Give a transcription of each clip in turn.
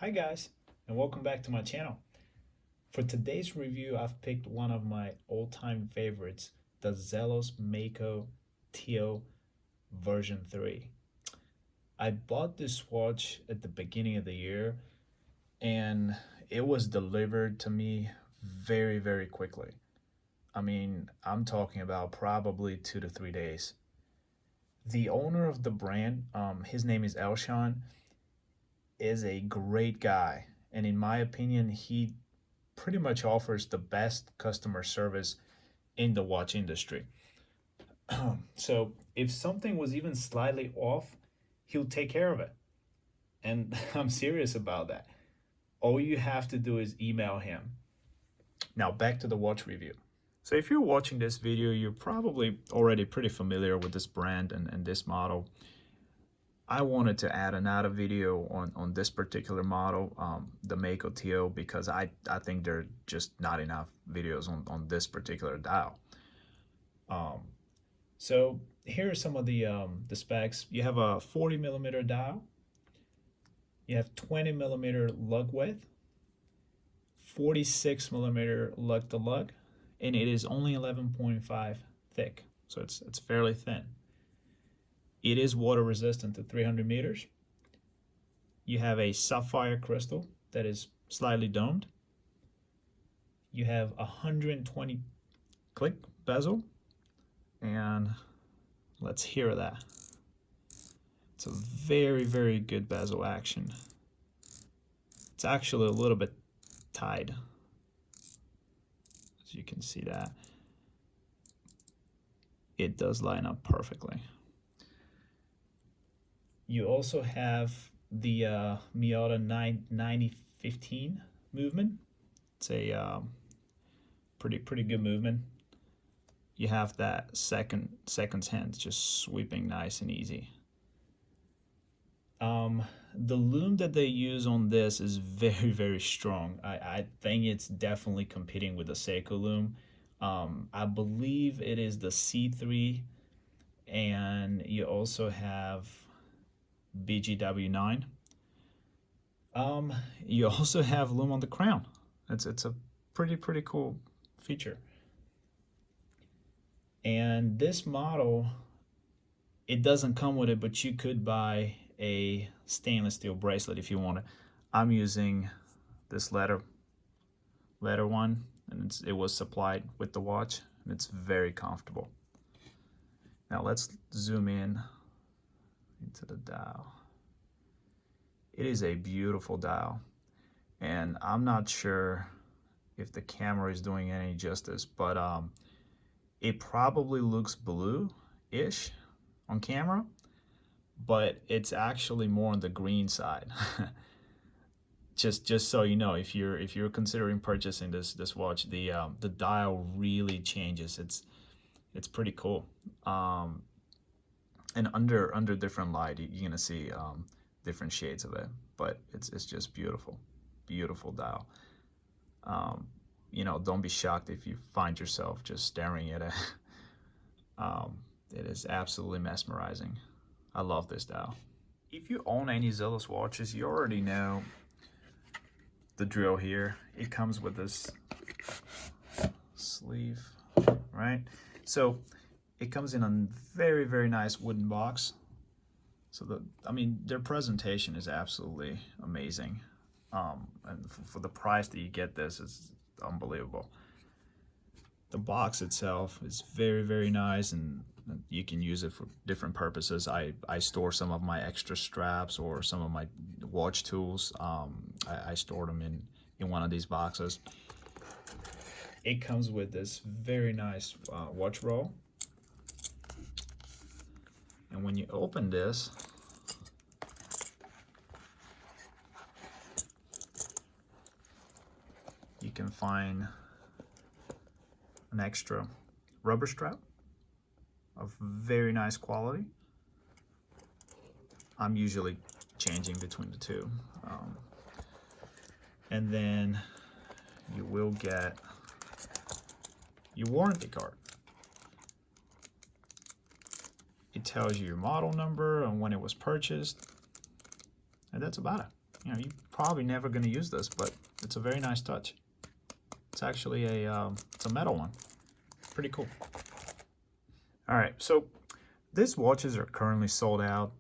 Hi guys, and welcome back to my channel. For today's review, I've picked one of my all-time favorites, the Zelos Mako Teal version 3. I bought this watch at the beginning of the year and it was delivered to me very quickly. I mean, I'm talking about probably 2 to 3 days. The owner of the brand, his name is Elshan, is a great guy, and in my opinion he pretty much offers the best customer service in the watch industry. So if something was even slightly off, he'll take care of it, and I'm serious about that. All you have to do is email him. Now back to the watch review. So if you're watching this video, you're probably already pretty familiar with this brand and this model. I wanted to add another video on this particular model, the Mako Teal, because I think there are just not enough videos on this particular dial. So here are some of the specs. You have a 40mm dial. You have 20mm lug width, 46mm lug to lug, and it is only 11.5 thick, so it's fairly thin. It is water resistant to 300 meters. You have a sapphire crystal that is slightly domed. You have 120 click bezel, and let's hear that. It's a very good bezel action. It's actually a little bit tied, as you can see that. It does line up perfectly. You also have the Miyota 9015 movement. It's a pretty good movement. You have that seconds hand just sweeping nice and easy. The lume that they use on this is very strong. I think it's definitely competing with the Seiko lume. I believe it is the C3, and you also have BGW9. You also have lume on the crown. It's a pretty cool feature. And this model, it doesn't come with it, but you could buy a stainless steel bracelet if you want it. I'm using this leather one, and it was supplied with the watch, and it's very comfortable. Now let's zoom in into the dial. It is a beautiful dial, and I'm not sure if the camera is doing any justice, but it probably looks blue-ish on camera, but it's actually more on the green side. just so you know, if you're considering purchasing this watch, the dial really changes. It's pretty cool. And under different light, you're gonna see different shades of it, but it's just beautiful dial. You know, don't be shocked if you find yourself just staring at it. It is absolutely mesmerizing. I love this dial. If you own any Zelos watches, you already know the drill here. It comes with this sleeve, right? So it comes in a very nice wooden box. So I mean, their presentation is absolutely amazing. And for the price that you get this, is unbelievable. The box itself is very nice, and you can use it for different purposes. I store some of my extra straps or some of my watch tools. I store them in one of these boxes. It comes with this very nice watch roll. And when you open this, you can find an extra rubber strap of very nice quality. I'm usually changing between the two. And then you will get your warranty card. It tells you your model number and when it was purchased, and that's about it. you know, you're probably never going to use this, but it's a very nice touch. It's actually it's a metal one. Pretty cool. All right, so these watches are currently sold out,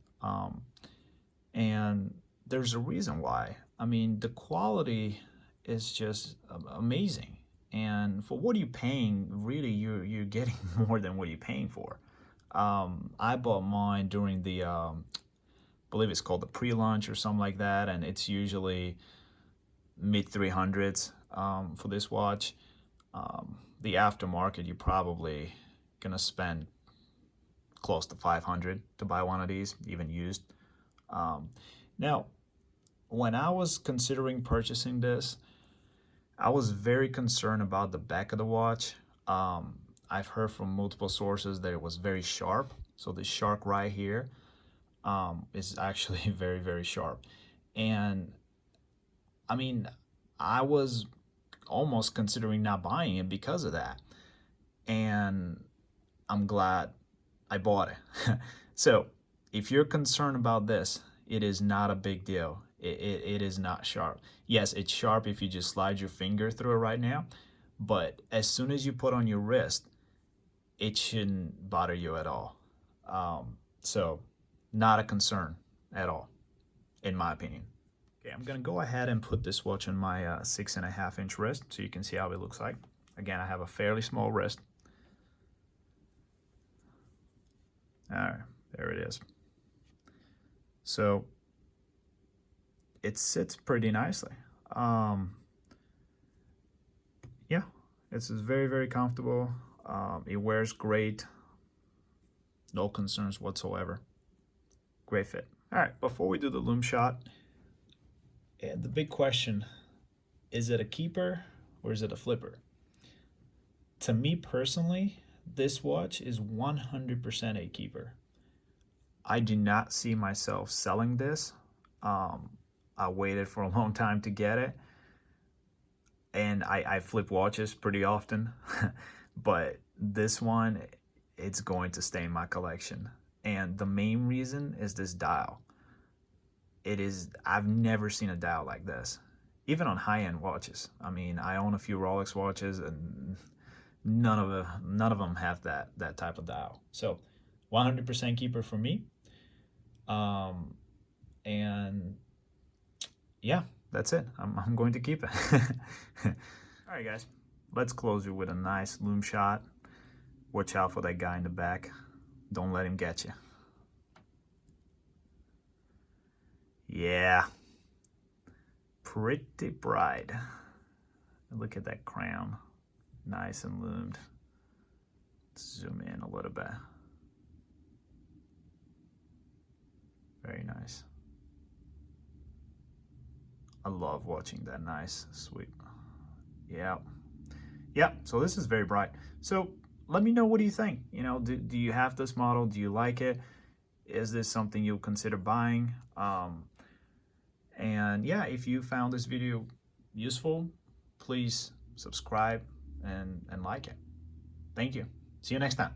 and there's a reason why. I mean, the quality is just amazing, and for what you're paying, really, you're getting more than what you're paying for. I bought mine during the, I believe it's called the pre-launch or something like that, and it's usually mid 300s for this watch. The aftermarket, you're probably gonna spend close to 500 to buy one of these, even used. Now, when I was considering purchasing this, I was very concerned about the back of the watch. I've heard from multiple sources that it was very sharp. So the shark right here is actually very, very sharp. And I mean, I was almost considering not buying it because of that. And I'm glad I bought it. So if you're concerned about this, it is not a big deal. It is not sharp. Yes, it's sharp if you just slide your finger through it right now, but as soon as you put on your wrist, it shouldn't bother you at all. So not a concern at all, in my opinion. Okay, I'm gonna go ahead and put this watch on my 6.5-inch wrist so you can see how it looks like. Again, I have a fairly small wrist. All right, there it is. So it sits pretty nicely. Yeah, it's very, very comfortable. It wears great. No concerns whatsoever. Great fit. All right, before we do the lume shot, the big question, is it a keeper or is it a flipper? To me personally, this watch is 100% a keeper. I do not see myself selling this. I waited for a long time to get it, and I flip watches pretty often, but this one, it's going to stay in my collection. And the main reason is this dial. I've never seen a dial like this, even on high-end watches. I mean, I own a few Rolex watches, and none of them have that type of dial. So 100% keeper for me. And yeah, that's it. I'm going to keep it. All right, guys, let's close it with a nice lume shot. Watch out for that guy in the back. Don't let him get you. Yeah, pretty bright. Look at that crown, nice and lumed. Let's zoom in a little bit. Very nice. I love watching that nice sweep. Yeah. So this is very bright. So let me know, what do you think? You know, do you have this model? Do you like it? Is this something you'll consider buying? And yeah, if you found this video useful, please subscribe and like it. Thank you. See you next time.